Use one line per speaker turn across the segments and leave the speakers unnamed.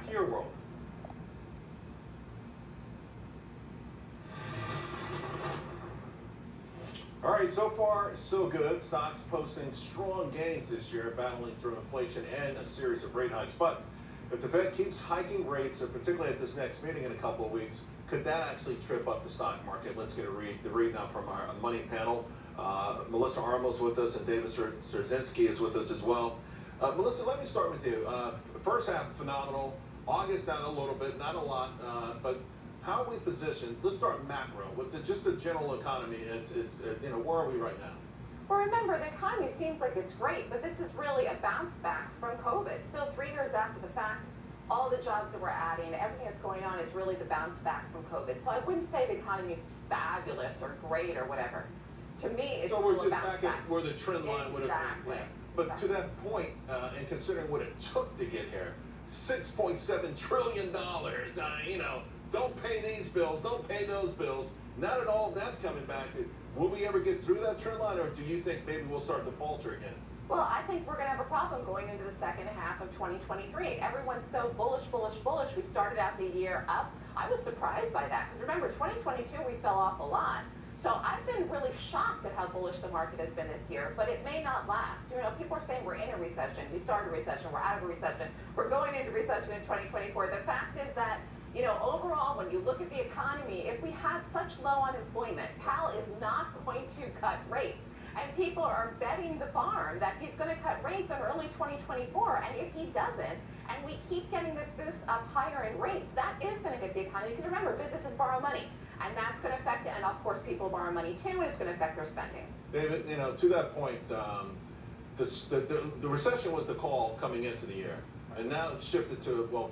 to your world. All right, so far, so good. Stocks posting strong gains this year, battling through inflation and a series of rate hikes. But if the Fed keeps hiking rates, or particularly at this next meeting in a couple of weeks, could that actually trip up the stock market? Let's get a read now from our money panel. Melissa Armo's with us, and David Strzezinski is with us as well. Melissa, let me start with you. First half, phenomenal. August down a little bit, not a lot, but how are we positioned? Let's start macro with just the general economy. It's where are we right now?
Well, remember, the economy seems like it's great, but this is really a bounce back from COVID. Still 3 years after the fact, all the jobs that we're adding, everything that's going on is really the bounce back from COVID. So I wouldn't say the economy is fabulous or great or whatever. To me, it's
so
still
we're just
a bounce
back at where the trend line would have been.
Exactly.
But to that point, and considering what it took to get here, $6.7 trillion, don't pay these bills, don't pay those bills. Not at all that's coming back. Will we ever get through that trend line, or do you think maybe we'll start to falter again?
Well, I think we're going to have a problem going into the second half of 2023. Everyone's so bullish. We started out the year up. I was surprised by that because remember, 2022 we fell off a lot. So I've been really shocked at how bullish the market has been this year, but it may not last. People are saying we're in a recession. We started a recession. We're out of a recession. We're going into recession in 2024. The fact is that overall, when you look at the economy, if we have such low unemployment, Powell is not going to cut rates. And people are betting the farm that he's going to cut rates in early 2024. And if he doesn't, and we keep getting this boost up higher in rates, that is going to hit the economy. Because remember, businesses borrow money. And that's going to affect it. And of course, people borrow money too, and it's going to affect their spending.
David, to that point, the recession was the call coming into the year. And now it's shifted to, well,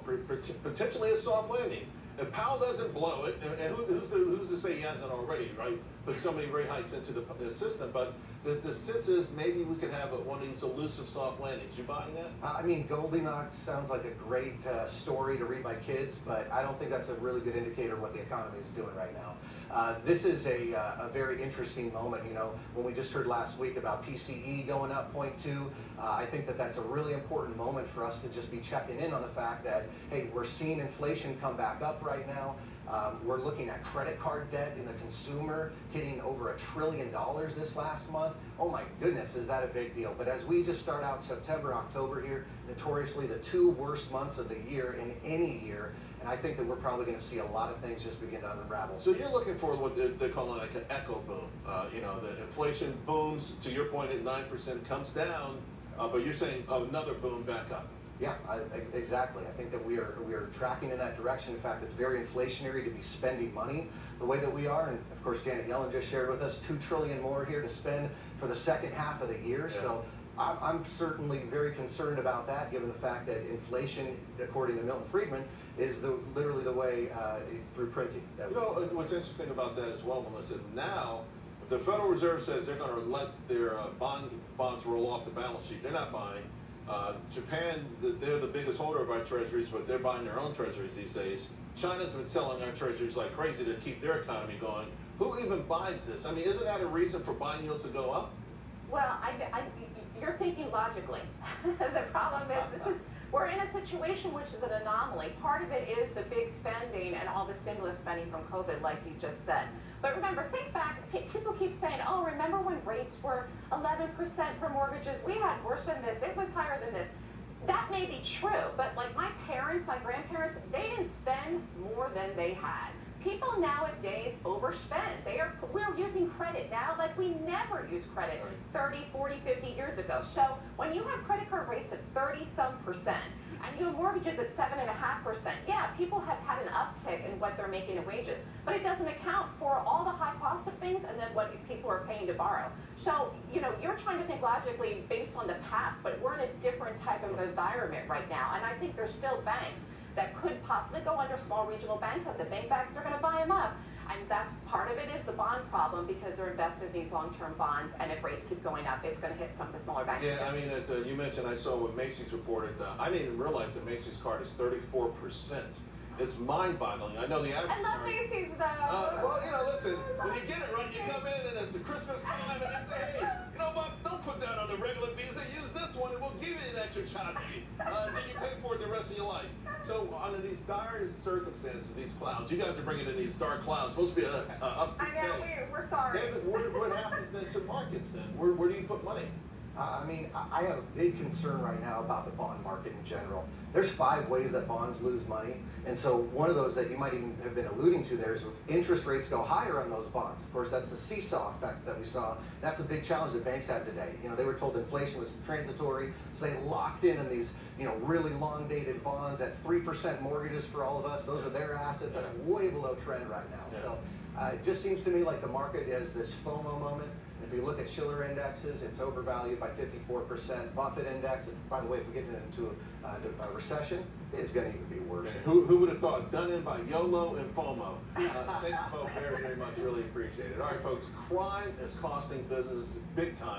potentially a soft landing. If Powell doesn't blow it, and who's to say he hasn't already, right? Put so many rate hikes into the system, but the sense is maybe we could have one of these elusive soft landings. You buying that?
I mean, Goldilocks sounds like a great story to read my kids, but I don't think that's a really good indicator of what the economy is doing right now. This is a very interesting moment. When we just heard last week about PCE going up 0.2, I think that's a really important moment for us to just be checking in on the fact that, hey, we're seeing inflation come back up right now. We're looking at credit card debt in the consumer hitting over $1 trillion this last month. Oh my goodness, is that a big deal? But as we just start out September, October here, notoriously the 2 worst months of the year in any year, and I think that we're probably going to see a lot of things just begin to unravel.
So you're looking for what they're calling like an echo boom. The inflation booms, to your point, at 9%, comes down, but you're saying another boom back up.
Yeah, exactly. I think that we are tracking in that direction. In fact, it's very inflationary to be spending money the way that we are. And of course, Janet Yellen just shared with us $2 trillion more here to spend for the second half of the year. Yeah. So I'm certainly very concerned about that, given the fact that inflation, according to Milton Friedman, is literally the way through printing.
What's interesting about that as well, Melissa, now, if the Federal Reserve says they're going to let their bonds roll off the balance sheet, they're not buying. Japan, they're the biggest holder of our treasuries, but they're buying their own treasuries these days. China's been selling our treasuries like crazy to keep their economy going. Who even buys this? I mean, isn't that a reason for buying yields to go up?
Well, you're thinking logically. The problem is we're in a situation which is an anomaly. Part of it is the big spending and all the stimulus spending from COVID, like you just said. But remember, think back, people keep saying, oh, remember when rates were 11% for mortgages? We had worse than this, it was higher than this. That may be true, but like my parents, my grandparents, they didn't spend more than they had. People nowadays overspend. We're using credit now like we never used credit 30, 40, 50 years ago. So when you have credit card rates at 30-some% and you have mortgages at 7.5%, yeah, people have had an uptick in what they're making in wages, but it doesn't account for all the high cost of things and then what people are paying to borrow. So, you're trying to think logically based on the past, but we're in a different type of environment right now. And I think there's still banks that could possibly go under small regional banks, and the big banks are going to buy them up. And that's part of it is the bond problem because they're invested in these long-term bonds, and if rates keep going up, it's going to hit some of the smaller banks.
Yeah, I mean, you mentioned, I saw what Macy's reported. I didn't even realize that Macy's card is 34%. It's mind-boggling. I know the average.
I love Macy's though.
Well, listen, when you get it right, you come in and it's Christmas time, and it's hey, but don't put that on a regular Visa, use this one and we'll give you an extra Chotsky. Then you pay for it the rest of your life. So under these dire circumstances, these clouds, you guys are bringing in these dark clouds, supposed to be up.
I know, we're sorry.
David, what happens then to markets then? Where do you put money?
I have a big concern right now about the bond market in general. There's 5 ways that bonds lose money, and so one of those that you might even have been alluding to there is if interest rates go higher on those bonds. Of course, that's the seesaw effect that we saw. That's a big challenge that banks have today. You know, they were told inflation was transitory, so they locked in these, really long-dated bonds at 3% mortgages for all of us. Those are their assets. That's way below trend right now.
Yeah.
So it just seems to me like the market is this FOMO moment. If you look at Shiller indexes, it's overvalued by 54%. Buffett index, by the way, if we get into a recession, it's going to even be worse.
Okay. Who would have thought? Done in by YOLO and FOMO. Thank you both very, very much. Really appreciate it. All right, folks, crime is costing businesses big time.